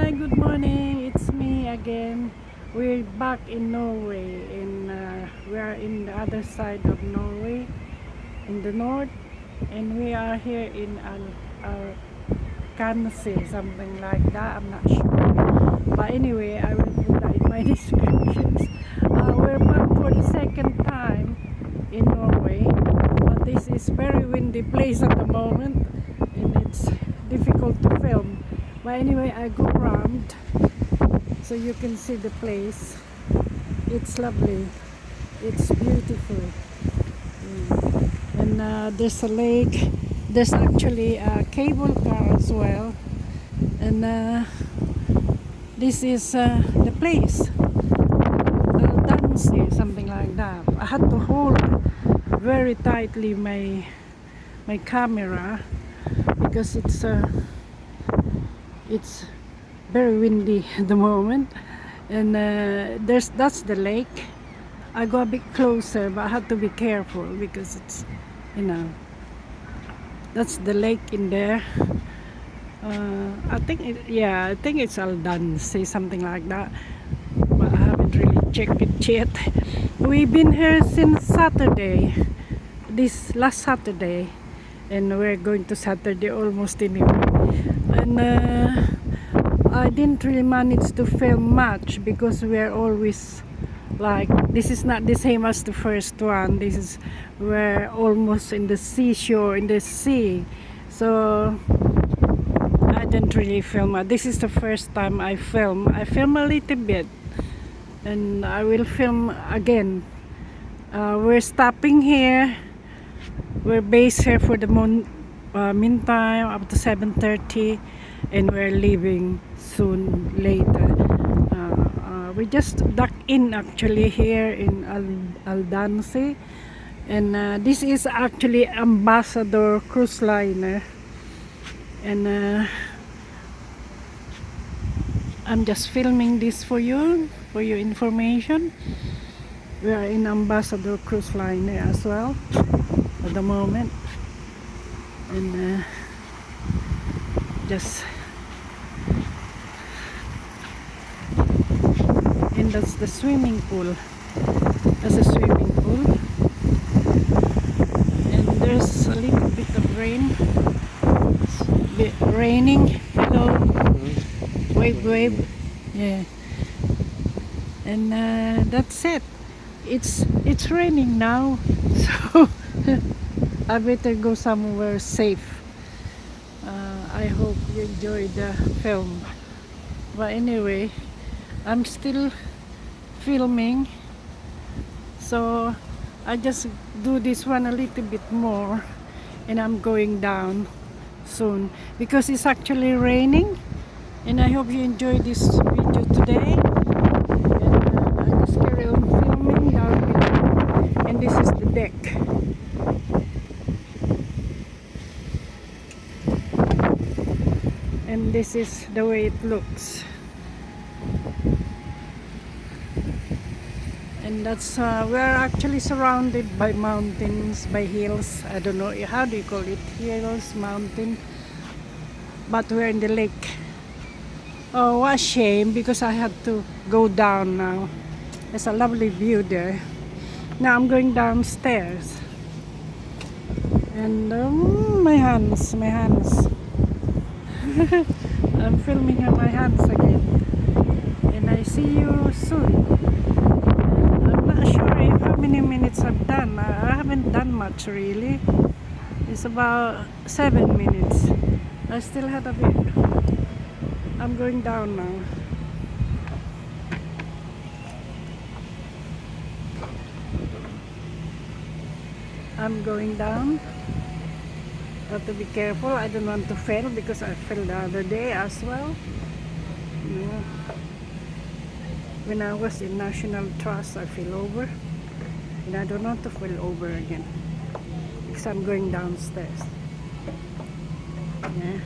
Hi, good morning. It's me again. We're back in Norway. We are in the other side of Norway, in the north, and we are here in Alcansi, something like that. I'm not sure. But anyway, I will put that in my descriptions. We're back for the second time in Norway, but this is very windy place at the moment, and it's difficult to film. But anyway, I go around so you can see the place. It's lovely. It's beautiful. And there's a lake. There's actually a cable car as well. And this is the place. Dancy, something like that. I had to hold very tightly my camera because it's very windy at the moment, and that's the lake. I go a bit closer, but I have to be careful because it's, that's the lake in there. I think it's Aldanse, something like that, but I haven't really checked it yet. We've been here since Saturday, this last Saturday, and we're going to Saturday almost anyway. And I didn't really manage to film much because we're always like, this is not the same as the first one. We're almost in the seashore, in the sea, so I didn't really film. This is the first time I film a little bit, and I will film again. We're stopping here. We're based here for the meantime up to 7:30, and we're leaving soon later. We just docked in actually here in Aldanse, and this is actually Ambassador cruise liner, and I'm just filming this for your information. We are in Ambassador cruise liner as well at the moment, and and that's the swimming pool. That's a swimming pool, and there's a little bit of rain. It's raining. Hello, wave. Yeah, and that's it. It's raining now, so I better go somewhere safe. I hope you enjoyed the film. But anyway, I'm still filming, so I just do this one a little bit more, and I'm going down soon because it's actually raining. And I hope you enjoyed this video today, and I just carry on filming down below. And this is the deck. And this is the way it looks, and that's we're actually surrounded by mountains, by hills. I don't know, how do you call it, hills, mountain, but we're in the lake. Oh, what a shame, because I had to go down now. There's a lovely view there. Now I'm going downstairs, and my hands I'm filming on my hands again, and I see you soon. I'm not sure how many minutes I've done. I haven't done much really. It's about 7 minutes. I still had a bit. I'm going down now. I'm going down. Have to be careful. I don't want to fail because I fell the other day as well. Yeah. When I was in National Trust, I fell over, and I don't want to fall over again because I'm going downstairs. Yeah.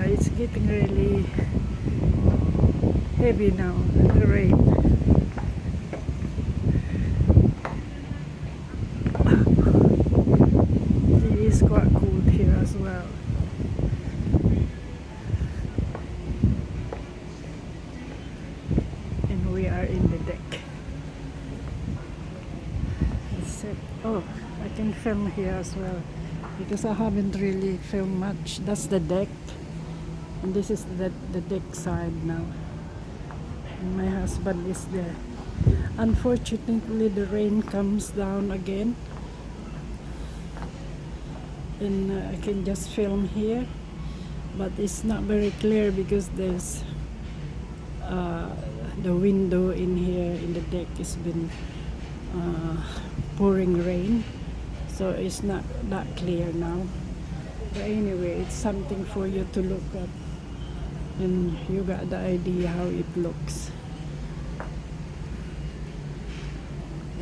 It's getting really heavy now, the rain. It is film here as well because I haven't really filmed much. That's the deck, and this is the deck side now. And my husband is there. Unfortunately, the rain comes down again, and I can just film here, but it's not very clear because there's the window in here in the deck has been pouring rain, so it's not that clear now. But anyway, it's something for you to look at, and you got the idea how it looks.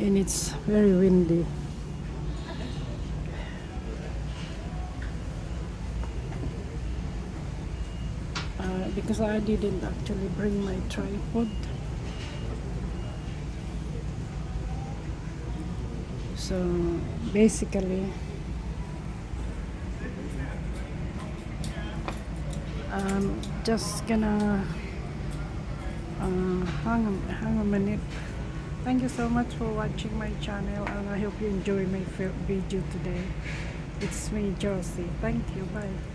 And it's very windy. Because I didn't actually bring my tripod, so basically I'm just gonna hang a minute. Thank you so much for watching my channel, and I hope you enjoy my video today. It's me, Josie. Thank you. Bye.